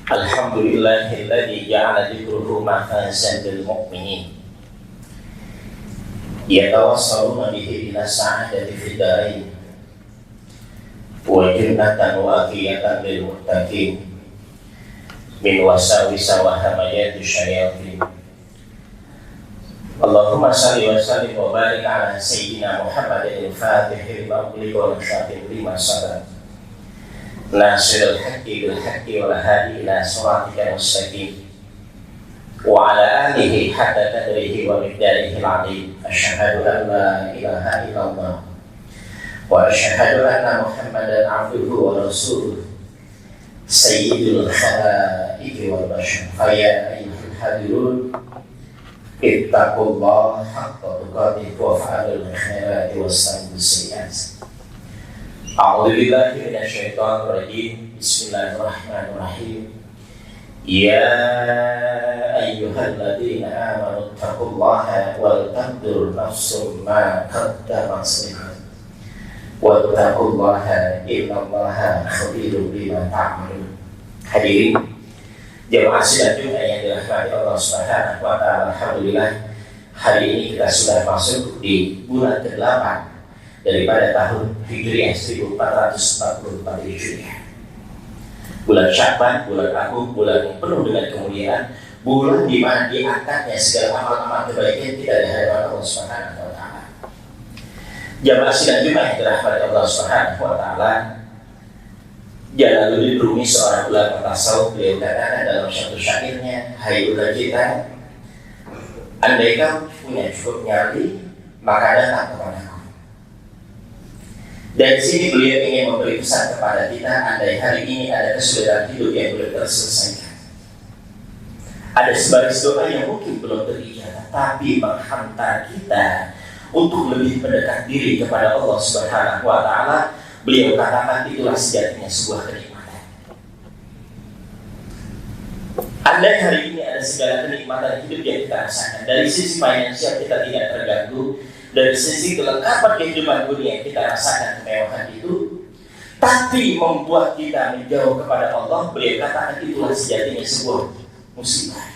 Alhamdulillahilladzi ja'ala dzikruhu mafazan lil mu'minin yatawassaluna bihi ila sa'adati fid dharain wa jannatan wa afiyatan lil muttaqin min wasawisa wa hamayati syayatin. Allahumma salli wa sallim wa barik ala sayyidina Muhammadin al-Fatih lima ughliqa wal khatim lima sabaq nasirul haqqi bil haqqi wal hadi ila siratikal mustaqim wa ala alihi hatta qadrihi wa miqdarihi al-'azim. Asyhadu an la ilaha illallah wa asyhadu anna Muhammadan 'abduhu wa rasuluh sayyidul khalaiqi wal bashar. Fa ya ayyuhal hadirun ittaqullaha haqqa tuqatih wa fa'alul khairati wastanibus sayyi'at. A'udzu billahi minasyaitonir rajim. Bismillahirrahmanirrahim. Ya ayyuhalladzina amanu taqullaha wal tanzur nafsum ma qaddamat lighad wattaqullaha innallaha khabirum bima ta'malun. Hadirin jemaah sidang Jumat yang dirahmati Allah Subhanahu wa taala, alhamdulillah hari ini kita sudah masuk di bulan ke-8 daripada tahun Hijriah 1444 Hijriah. Bulan Sya'ban, bulan agung, bulan yang penuh dengan kemuliaan, bulan di mana diangkatnya segala amal-amal kebaikan kita di hadapan Allah Subhanahu wa taala. Jamaah sidang Jumat yang dirahmati Allah Subhanahu wa taala, Jalaluddin Rumi, seorang ulama tasawuf, beliau katakan dalam satu syairnya, hai ular kita, andai kau punya cukup nyali, maka datang kepadaku. Dan di sini beliau ingin memberi pesan kepada kita, andai hari ini ada kesulitan hidup yang belum terselesaikan, ada sebaris doa yang mungkin belum terijabah, tapi menghantar kita untuk lebih mendekat diri kepada Allah Subhanahu wa taala. Beliau katakan itulah sejatinya sebuah kenikmatan. Andai hari ini ada segala kenikmatan hidup yang kita rasakan, dari sisi finansial kita tidak terganggu, dari sisi kelengkapan kehidupan dunia kita rasakan kemewahan itu, tapi membuat kita menjauh kepada Allah, beliau katakan itulah sejatinya sebuah musibah.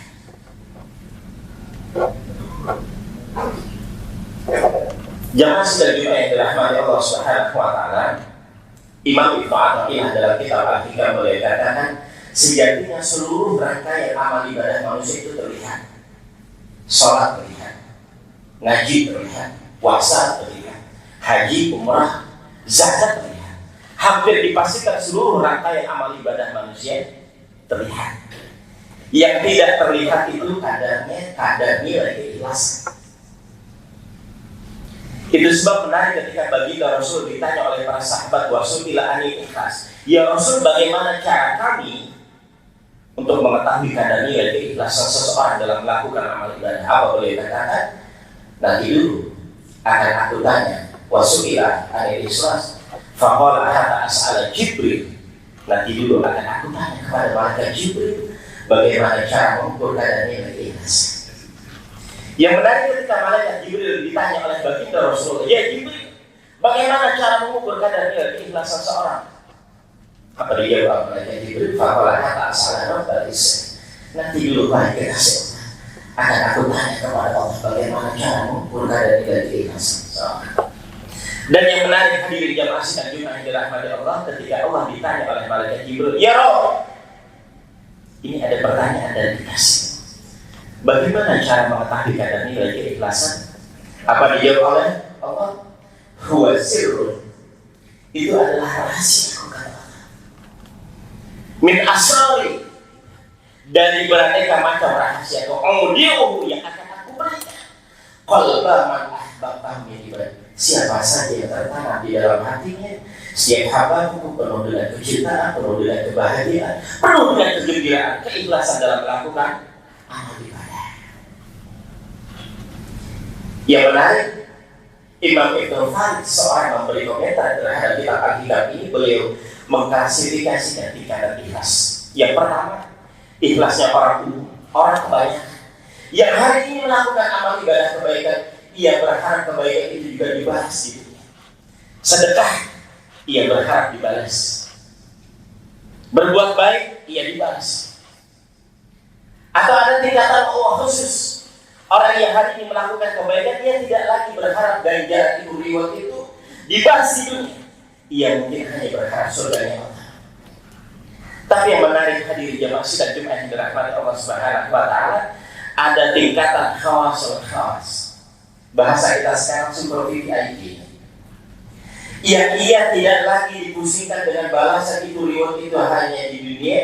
Jangan sedang juga yang dirahmati Allah Subhanahu wa taala. Imam Ibnu Athaillah dalam kitab Al-Hikam beliau katakan sejatinya seluruh rangkaian amal ibadah manusia itu terlihat. Salat terlihat, ngaji terlihat, puasa terlihat, haji, umrah, zakat terlihat. Hampir dipastikan seluruh rangkaian amal ibadah manusia terlihat. Yang tidak terlihat itu kadar nilai keikhlasan. Itu sebab menarik ketika baginda Rasul ditanya oleh para sahabat, wasutila anil ikhlas, ya Rasul, bagaimana cara kami untuk mengetahui kadar nilai keikhlasan seseorang dalam melakukan amal ibadah? Apa boleh katakan? Nanti dulu akan aku tanya, wasutila anil ikhlas, faqala hatta as'ala Jibril. Nanti dulu akan aku tanya kepada malaikat Jibril, bagaimana cara mengukur kadar nilai keikhlasan. Yang menarik ketika malaikat Jibril ditanya oleh baginda Rasulullah, ya Jibril, bagaimana cara mengukur kadar nilai keikhlasan seorang? Apa dijawab malaikat Jibril? Faqala hatta as'ala rabbalis. Nanti dulu malaikat Rasul akan aku tanya kepada Allah, bagaimana cara mengukur kadar nilai keikhlasan seorang. Dan yang menarik hadirin jamaah sidang Jumat yang dirahmati Allah, ketika Allah ditanya oleh malaikat Jibril, ya Rabb, ini ada pertanyaan dari dikasih, bagaimana cara mengetahui kadar nilai keikhlasan? Apa dijawab oleh Allah? Huwa sirrun. Itu adalah rahasia, kata Allah. Min asrari, dari beraneka macam rahasia kemudian yang akan aku berikan. Qalba man ahbabta min ibadi. Siapa saja yang tertanam di dalam hatinya, setiap hambaku penuh dengan kecintaan, penuh dengan kebahagiaan, penuh dengan kegembiraan, keikhlasan dalam melakukan amal ibadah. Yang menarik, Imam Ibnu Farid seorang memberi komentar terhadap kitab Al-Hikam ini, beliau mengklasifikasikan tingkatan ikhlas. Yang pertama, ikhlasnya orang umum, orang kebanyakan yang hari ini melakukan amal ibadah kebaikan, ia berharap kebaikan itu juga dibalas di dunia. Sedekah, ia berharap dibalas. Berbuat baik, ia dibalas. Atau ada tingkatan Allah khusus. Orang yang hari ini melakukan kebaikan, dia tidak lagi berharap ganjaran itu, reward itu dibahas di dunia. Ia mungkin hanya berharap surganya Allah. Tapi yang menarik hadirin jamaah sidang Jumat yang dirahmati Allah Subhanahu wa taala, ada tingkatan khawasul khawas. Bahasa kita sekarang super VIP. Yang ia tidak lagi dipusingkan dengan balasan itu, reward itu hanya di dunia.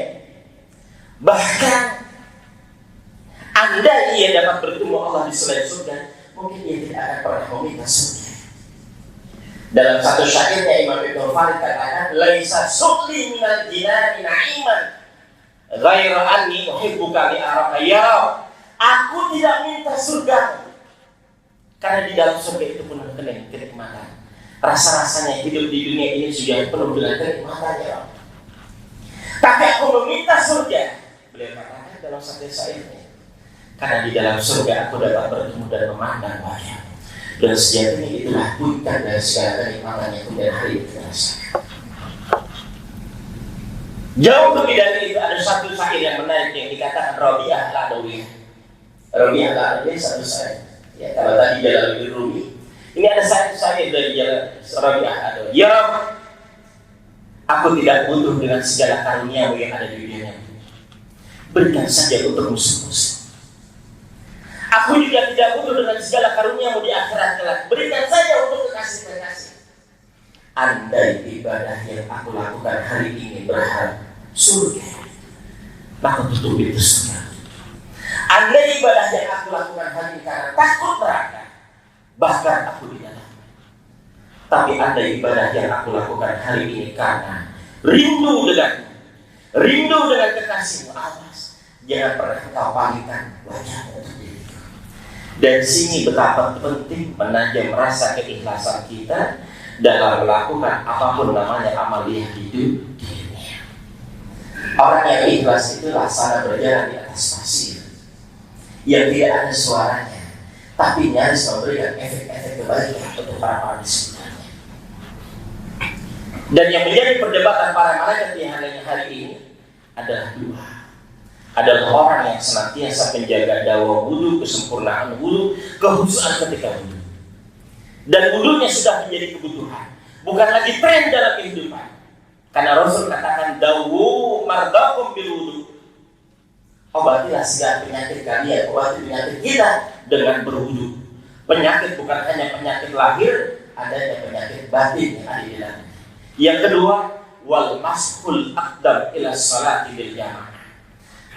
Bahkan andai ia dapat bertemu Allah di selain surga, mungkin ia tidak akan pernah meminta surga. Dalam satu syairnya Imam Ibnu Farid katakan, laisa sukli minal jinani na'iman ghairu anni uhibbuka li araka ya. Aku tidak minta surga karena di dalam surga itu penuh dengan kenikmatan. Rasa-rasanya hidup di dunia ini sudah penuh dengan kenikmatan ya. Tapi aku meminta surga, beliau katakan dalam satu syairnya, karena di dalam surga aku dapat bertemu dan memandang wajah. Dan sejatinya itulah puncak dari segala kenikmatan yang kemudian hari ini kita rasakan. Jauh lebih dari itu, ada satu syair yang menarik yang dikatakan Rabi'ah al-Adawiyah. Rabi'ah al-Adawiyah satu syair. Ya, kalau tadi Jalaluddin Rumi, ini ada syair dari Rabi'ah al-Adawiyah. Ya Rabb, aku tidak butuh dengan segala karunia yang ada di dunia. Berikan saja untuk musuh-musuh. Aku juga tidak butuh dengan segala karunia-Mu di akhirat kelak. Berikan saja untuk kekasih-kekasih. Andai ibadah yang aku lakukan hari ini berharap surga, maka tutup itu surga. Andai ibadah yang aku lakukan hari ini karena takut neraka, bahkan aku di dalam. Tapi andai ibadah yang aku lakukan hari ini karena rindu dengan kekasih-Mu, awas, jangan pernah kau palingkan wajah untuk diri. Dari sini betapa penting menajam rasa keikhlasan kita dalam melakukan apapun namanya amaliyah di dunia. Orang yang ikhlas itu laksana berjalan di atas pasir yang tidak ada suaranya, tapi nyaris memberikan efek-efek kebaikan untuk para di sekitarnya. Dan yang menjadi perdebatan para malaikat di hari ini adalah dua. Adalah orang yang senantiasa menjaga dawa wudu, kesempurnaan wudu, kehusuan ketika wudu. Dan wudunya sudah menjadi kebutuhan, bukan lagi tren dalam kehidupan. Karena Rasul katakan dawu mardakum bil wudu. Obatilah segala penyakit kalian, obati penyakit kita dengan berwudu. Penyakit bukan hanya penyakit lahir, adanya penyakit batin yang ada di dalamnya. Yang kedua, wal mashul aqdam ila salati bil jamaah.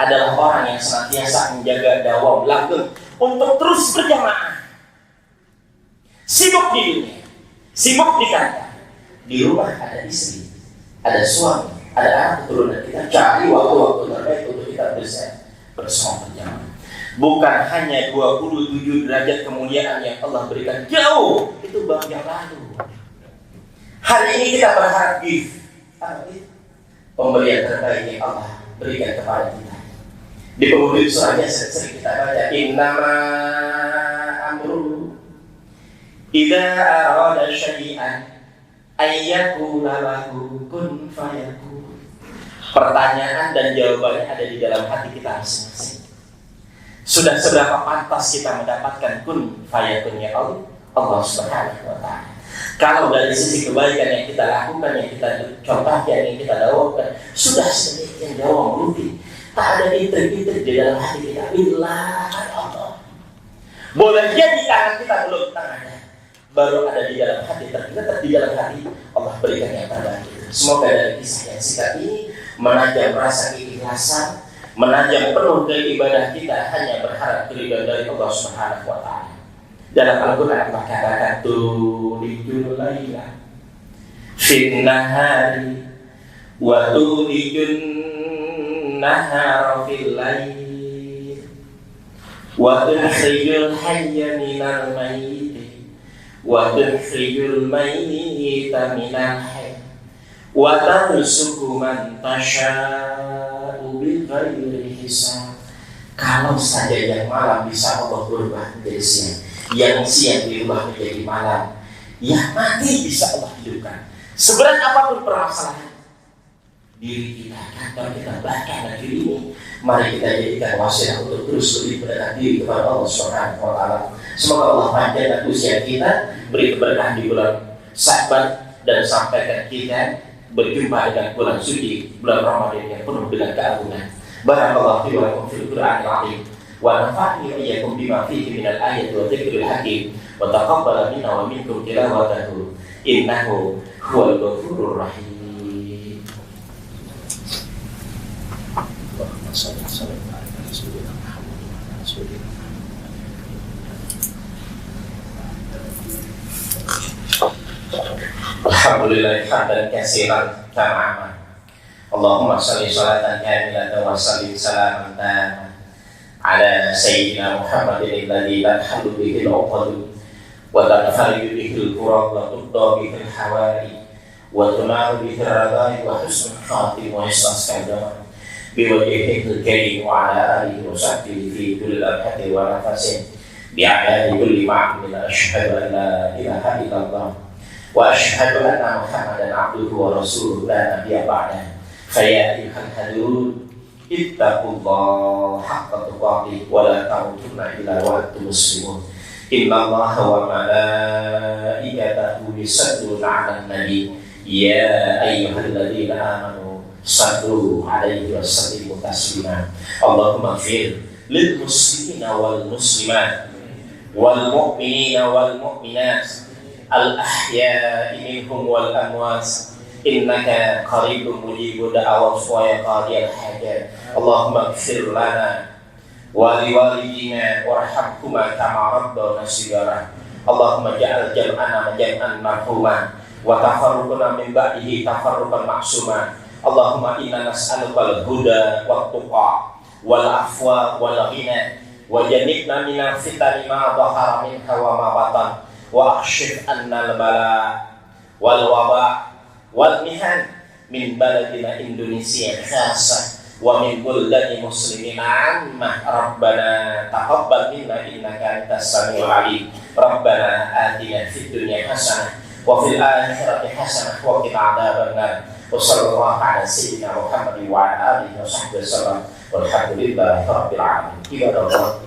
Adalah orang yang senantiasa menjaga dawam langgeng untuk terus berjamaah. Sibuk di dunia, sibuk di kantor, di rumah ada istri, ada suami, ada anak keturunan. Kita cari waktu-waktu terbaik untuk kita bersama berjamaah. Bukan hanya 27 derajat kemuliaan yang Allah berikan jauh, itu bab yang lalu. Hari ini kita berharap gift, pemberian terbaik yang Allah berikan kepada kita. Di penghujung surahnya sering kita baca, innama amru idza arada syai'an ayyakuna lahu kun fayakun. Pertanyaan dan jawabannya ada di dalam hati kita masing-masing. Sudah seberapa pantas kita mendapatkan kun fayakunnya Allah Subhanahu wa taala. Kalau dari sisi kebaikan yang kita lakukan, yang kita contohkan, yang kita dakwahkan, sudah sedemikian jauh rutin. Tak ada intrik-intrik di dalam hati kita. Billah Allah. Boleh jadi tangan kita belum tangannya, baru ada di dalam hati, ternyata di dalam hati Allah berikan yang terbaik. Semoga dari kisah yang singkat ini menajam rasa keikhlasan, menajam penuh dari ibadah kita hanya berharap keridhaan dari Allah Subhanahu wa taala. Dalam Al-Qur'an Allah katakan tulijul laila fin nahari wa tulijun nahara fil lail wa tukhrijul hayya minal mayyit wa tukhrijul mayyita minal hayy wa tarzuqu man tasha'u bighairi hisab. Kalau saja yang malam bisa Allah berubah menjadi siang, yang siang dirubah menjadi malam, yang mati bisa Allah hidupkan. Seberat apapun permasalahan, diri kita, kantor kita, bahkan negeri ini. Mari kita jadikan wasilah untuk terus lebih mendekat diri kepada Allah Subhanahu wa Ta'ala. Semoga Allah panjangkan usia kita, beri keberkahan di bulan Sya'ban, dan sampaikan kita berjumpa dengan bulan suci, bulan Ramadan yang penuh dengan keagungan. Barakallahu fi wa lakum fil Qur'anil 'azim wa nafa'ani wa iyyakum bima fihi minal ayati wa dzikril hakim wa taqabbala minna wa minkum tilawatahu innahu huwal ghafurur rahim. Alhamdulillah hamdan katsiran kama Allahumma shalli sholatan kamilatan wa sallim salaman taman ala sayyidina Muhammadin alladzi la tahlu bihi al-uqad wa tanfariju bihi al-qurab wa tudda bihi al-hawari wa tunaru bihi al-radai wa husnul khatim wa yastasqal biwajhihi al-karim wa ala alihi wa sahbihi fi kulli lamhatin wa nafasin bi'adadi kulli ma'min ashhadu an la ilaha illallah wa ashhadu anna Muhammadan abduhu wa rasuluhu la nabiyya ba'dahu. Fa ayyuhal hadun ittaqullaha haqqa tuqatih wa la tamutunna illa wa antum muslimun. Innallaha wa malaikatahu yusalluna 'alan nabi ya ayyuhalladzina amanu sallu 'alaihi wa sallimu taslima. Allahumma ighfir lil muslimina wal muslimat wal mu'minina wal mu'minat al-ahya'i minhum wal amwat innaka qaribun mujibud da'awat wa ya qadiyal hajat. Allahumma ighfir lana wa liwalidina warhamhuma kama rabbana shighara. Allahumma ja'al jam'ana jam'an marhuma wa tafarruqna min ba'dihi tafarruqan ma'suma. Allahumma inna nas'aluka al-huda wat tuqa wal afwa wal ghina wa jannibna minal fitani ma dhahara minha wa ma batan wa akshif anna al-bala wal waba wal mihan min baladina Indonesia khassa wa min buldani muslimin amma. Rabbana taqabbal minna innaka antas samiul alim. Rabbana atina fid dunya hasanah wa fil akhirati hasanah wa qina adzabannar. Wa sallallahu ala sayyidina Muhammadin wa ala alihi wa sahbihi wasallam. Walhamdulillahi rabbil alamin. Ibadallah,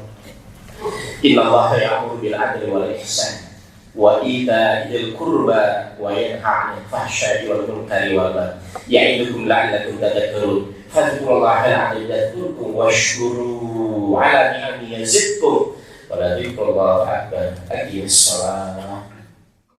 innallaha ya'muru bil 'adli wal ihsan wa ita'il qurba wa yanha 'anil fahsya'i wal munkari wal baghi ya'idukum la'allakum tadhakkarun. Fadhkurullaha al-'azim yadhkurkum washkuru 'ala ni'amihi yazidkum wa la dzikrullahi akbar. Aqimis shalah.